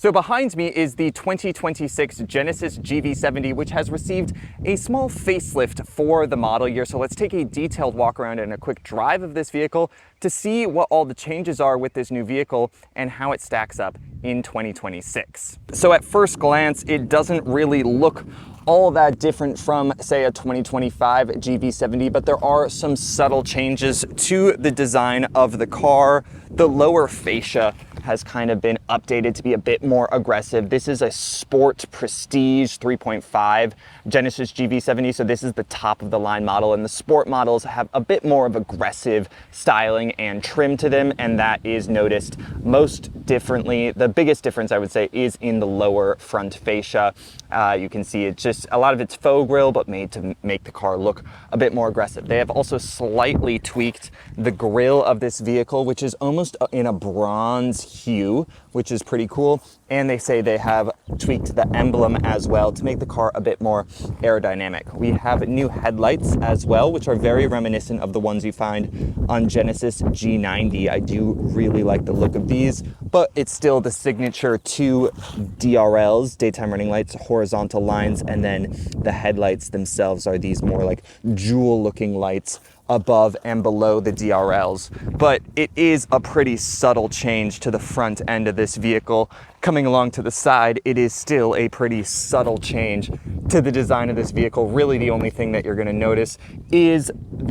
So behind me is the 2026 Genesis GV70, which has received a small facelift for the model year. So let's take a detailed walk around and a quick drive of this vehicle to see what all the changes are with this new vehicle and how it stacks up in 2026. So at first glance, it doesn't really look all that different from, say, a 2025 GV70, but there are some subtle changes to the design of the car. The lower fascia has kind of been updated to be a bit more aggressive. This is a Sport Prestige 3.5 Genesis GV70, so this is the top of the line model, and the Sport models have a bit more of aggressive styling and trim to them, and that is noticed most differently. The biggest difference, I would say, is in the lower front fascia. You can see it's just a lot of it's faux grille, but made to make the car look a bit more aggressive. They have also slightly tweaked the grille of this vehicle, which is almost in a bronze hue, which is pretty cool. And they say they have tweaked the emblem as well to make the car a bit more aerodynamic. We have new headlights as well, which are very reminiscent of the ones you find on Genesis G90. I do really like the look of these, but it's still the signature two DRLs, daytime running lights, horizontal lines, and then the headlights themselves are these more like jewel looking lights above and below the DRLs. But it is a pretty subtle change to the front end of this vehicle. Coming along to the side, it is still a pretty subtle change to the design of this vehicle. Really the only thing that you're gonna notice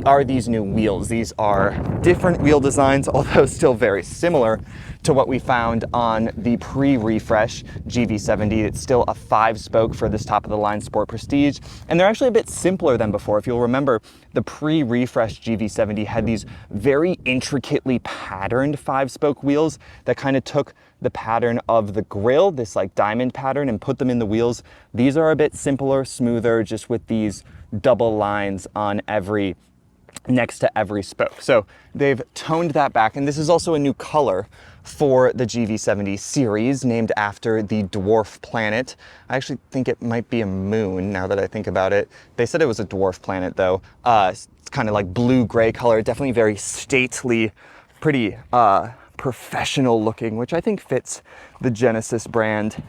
are these new wheels. These are different wheel designs, although still very similar to what we found on the pre-refresh GV70. It's still a 5-spoke for this top of the line Sport Prestige, and they're actually a bit simpler than before. If you'll remember, the pre-refresh GV70 had these very intricately patterned 5-spoke wheels that kind of took the pattern of the grille, this like diamond pattern, and put them in the wheels. These are a bit simpler, smoother, just with these double lines on next to every spoke. So they've toned that back, and this is also a new color for the GV70 series, named after the dwarf planet. I actually think it might be a moon now that I think about it. They said it was a dwarf planet though. It's kind of like blue-gray color, definitely very stately, pretty professional looking, which I think fits the Genesis brand.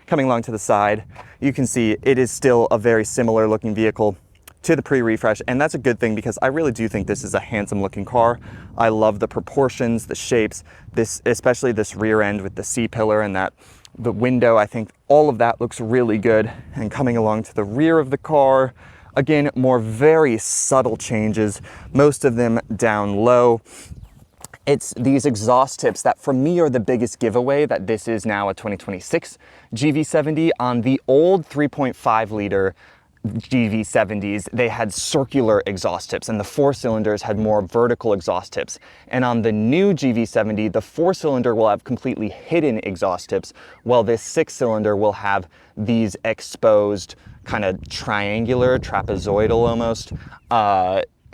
Coming along to the side, you can see it is still a very similar looking vehicle to the pre-refresh, and that's a good thing because I really do think this is a handsome looking car. I love the proportions, the shapes, especially this rear end with the C-pillar and the window. I think all of that looks really good. And coming along to the rear of the car, again, more very subtle changes, most of them down low. It's these exhaust tips that for me are the biggest giveaway that this is now a 2026 GV70. On the old 3.5 liter GV70s, they had circular exhaust tips, and the 4-cylinders had more vertical exhaust tips. And on the new GV70, the 4-cylinder will have completely hidden exhaust tips, while this 6-cylinder will have these exposed kind of triangular, trapezoidal almost,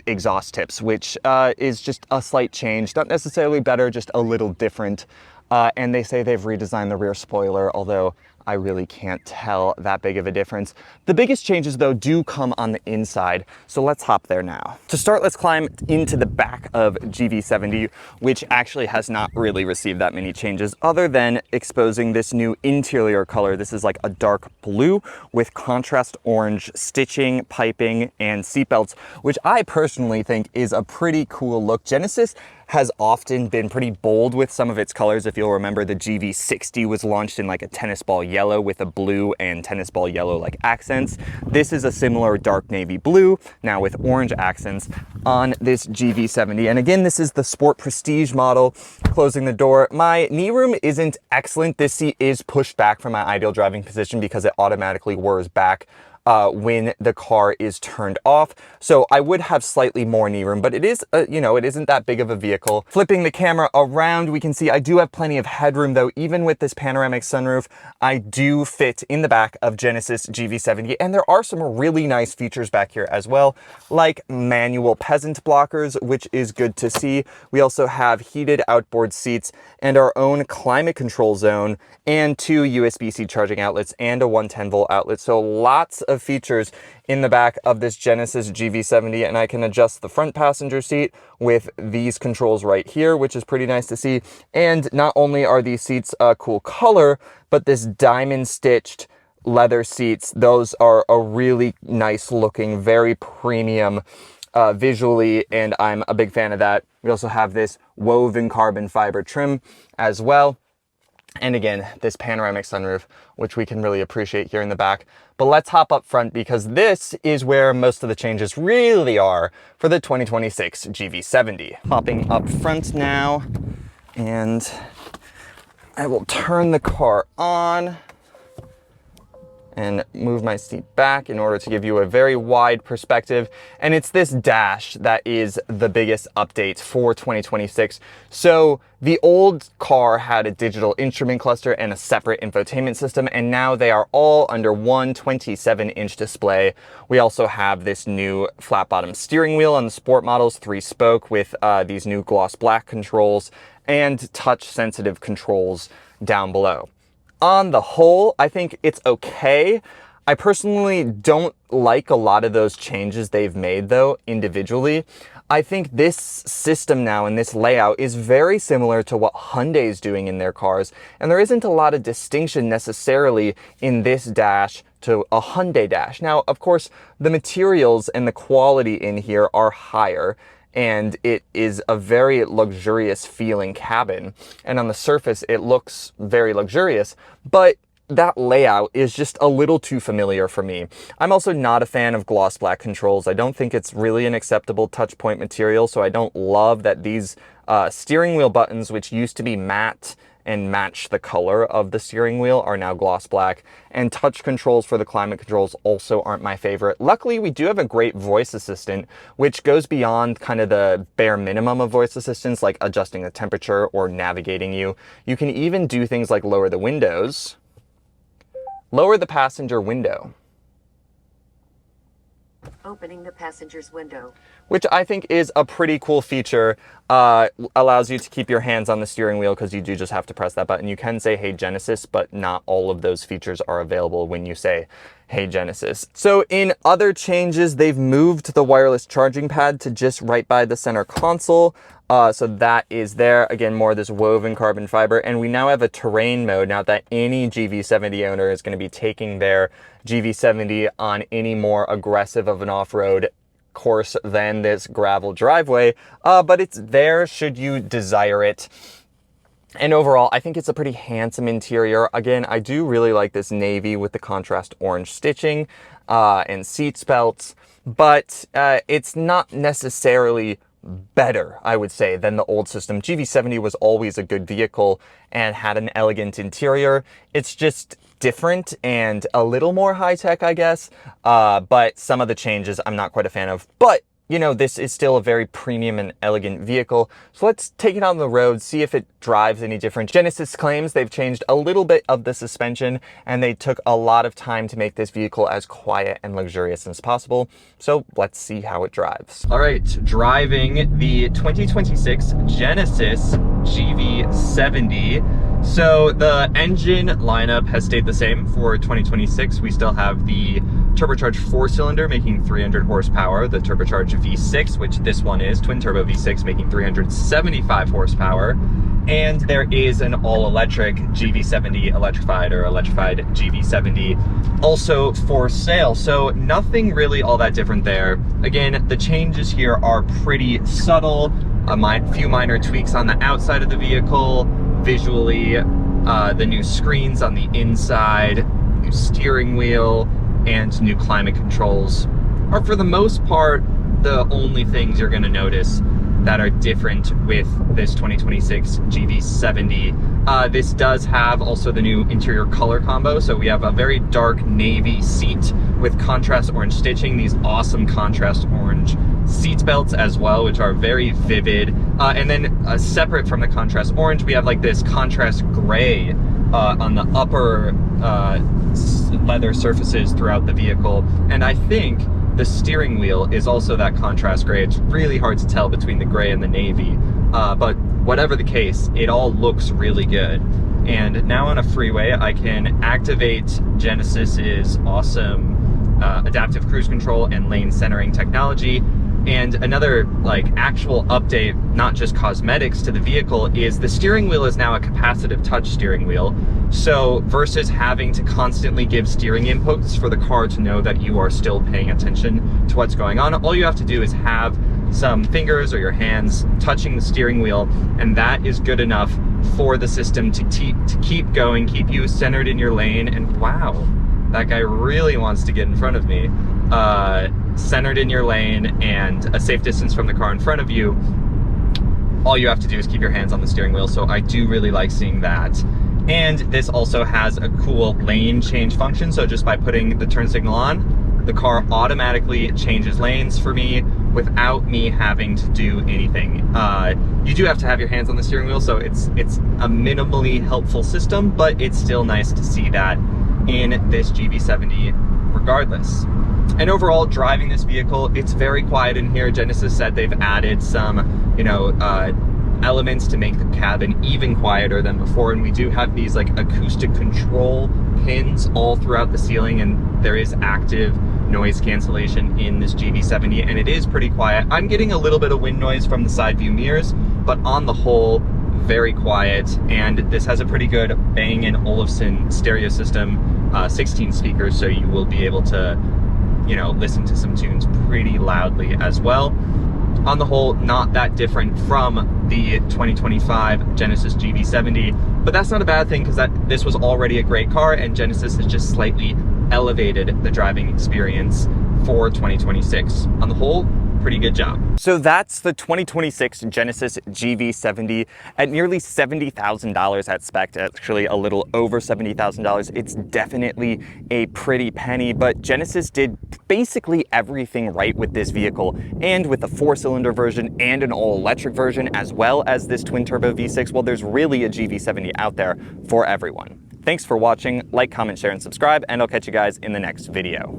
exhaust tips, which is just a slight change. Not necessarily better, just a little different. And they say they've redesigned the rear spoiler, although I really can't tell that big of a difference. The biggest changes though do come on the inside, so let's hop there now. To start, let's climb into the back of GV70, which actually has not really received that many changes other than exposing this new interior color. This is like a dark blue with contrast orange stitching, piping, and seatbelts, which I personally think is a pretty cool look. Genesis has often been pretty bold with some of its colors. If you'll remember, the GV60 was launched in like a tennis ball yellow with a blue and tennis ball yellow like accents. This is a similar dark navy blue, now with orange accents on this GV70. And again, this is the Sport Prestige model. Closing the door. My knee room isn't excellent. This seat is pushed back from my ideal driving position because it automatically whirs back when the car is turned off. So I would have slightly more knee room, but it is, it isn't that big of a vehicle. Flipping the camera around, we can see I do have plenty of headroom though. Even with this panoramic sunroof, I do fit in the back of Genesis GV70, and there are some really nice features back here as well, like manual peasant blockers, which is good to see. We also have heated outboard seats and our own climate control zone and 2 USB-C charging outlets and a 110 volt outlet. So lots of features in the back of this Genesis GV70, and I can adjust the front passenger seat with these controls right here, which is pretty nice to see. And not only are these seats a cool color, but this diamond stitched leather seats, those are a really nice looking, very premium visually, and I'm a big fan of that. We also have this woven carbon fiber trim as well. And again, this panoramic sunroof, which we can really appreciate here in the back. But let's hop up front, because this is where most of the changes really are for the 2026 GV70. Hopping up front now, and I will turn the car on and move my seat back in order to give you a very wide perspective. And it's this dash that is the biggest update for 2026. So the old car had a digital instrument cluster and a separate infotainment system, and now they are all under one 27-inch display. We also have this new flat bottom steering wheel on the sport models, 3-spoke with these new gloss black controls and touch sensitive controls down below. On the whole, I think it's okay. I personally don't like a lot of those changes they've made, though, individually. I think this system now and this layout is very similar to what Hyundai's doing in their cars, and there isn't a lot of distinction necessarily in this dash to a Hyundai dash. Now, of course, the materials and the quality in here are higher, and it is a very luxurious feeling cabin, and on the surface it looks very luxurious, but that layout is just a little too familiar for me. I'm also not a fan of gloss black controls. I don't think it's really an acceptable touch point material, so I don't love that these steering wheel buttons, which used to be matte and match the color of the steering wheel, are now gloss black. And touch controls for the climate controls also aren't my favorite. Luckily, we do have a great voice assistant, which goes beyond kind of the bare minimum of voice assistants, like adjusting the temperature or navigating you. You can even do things like lower the windows, lower the passenger window, opening the passenger's window, which I think is a pretty cool feature. Allows you to keep your hands on the steering wheel because you do just have to press that button. You can say, "Hey Genesis," but not all of those features are available when you say, "Hey Genesis." So in other changes, they've moved the wireless charging pad to just right by the center console. So that is there. Again, more of this woven carbon fiber. And we now have a terrain mode now that any GV70 owner is going to be taking their GV70 on any more aggressive of an off-road course than this gravel driveway, but it's there should you desire it. And overall, I think it's a pretty handsome interior. Again, I do really like this navy with the contrast orange stitching and seat belts, but it's not necessarily better, I would say, than the old system. GV70 was always a good vehicle and had an elegant interior. It's just different and a little more high-tech, I guess, but some of the changes I'm not quite a fan of. But you know, this is still a very premium and elegant vehicle. So let's take it on the road, see if it drives any different. Genesis claims they've changed a little bit of the suspension, and they took a lot of time to make this vehicle as quiet and luxurious as possible. So let's see how it drives. All right, driving the 2026 Genesis GV70. So the engine lineup has stayed the same for 2026. We still have the turbocharged 4-cylinder making 300 horsepower, the turbocharged V6, which this one is, twin turbo V6 making 375 horsepower, and there is an all-electric GV70 electrified or electrified GV70 also for sale. So nothing really all that different there. Again, the changes here are pretty subtle. A few minor tweaks on the outside of the vehicle. Visually, the new screens on the inside, new steering wheel, and new climate controls are for the most part the only things you're going to notice that are different with this 2026 GV70. This does have also the new interior color combo, so we have a very dark navy seat with contrast orange stitching, these awesome contrast orange seat belts as well, which are very vivid, and then separate from the contrast orange, we have like this contrast gray on the upper leather surfaces throughout the vehicle. And I think the steering wheel is also that contrast gray. It's really hard to tell between the gray and the navy, but whatever the case, it all looks really good. And now on a freeway, I can activate Genesis's awesome adaptive cruise control and lane centering technology. And another like actual update, not just cosmetics to the vehicle, is the steering wheel is now a capacitive touch steering wheel. So versus having to constantly give steering inputs for the car to know that you are still paying attention to what's going on, all you have to do is have some fingers or your hands touching the steering wheel, and that is good enough for the system to keep going, keep you centered in your lane. And wow, that guy really wants to get in front of me. Centered in your lane and a safe distance from the car in front of you. All you have to do is keep your hands on the steering wheel, so I do really like seeing that. And this also has a cool lane change function, so just by putting the turn signal on, the car automatically changes lanes for me without me having to do anything. You do have to have your hands on the steering wheel, so it's a minimally helpful system, but it's still nice to see that in this GV70 regardless. And overall, driving this vehicle, it's very quiet in here. Genesis said they've added some, elements to make the cabin even quieter than before. And we do have these like acoustic control pins all throughout the ceiling, and there is active noise cancellation in this GV70, and it is pretty quiet. I'm getting a little bit of wind noise from the side view mirrors, but on the whole, very quiet. And this has a pretty good Bang & Olufsen stereo system, 16 speakers, so you will be able to listen to some tunes pretty loudly as well. On the whole, not that different from the 2025 Genesis GV70, but that's not a bad thing, because this was already a great car, and Genesis has just slightly elevated the driving experience for 2026. On the whole, pretty good job. So that's the 2026 Genesis GV70 at nearly $70,000 at spec, actually a little over $70,000. It's definitely a pretty penny, but Genesis did basically everything right with this vehicle, and with a 4-cylinder version and an all-electric version, as well as this twin-turbo V6, well, there's really a GV70 out there for everyone. Thanks for watching. Like, comment, share, and subscribe, and I'll catch you guys in the next video.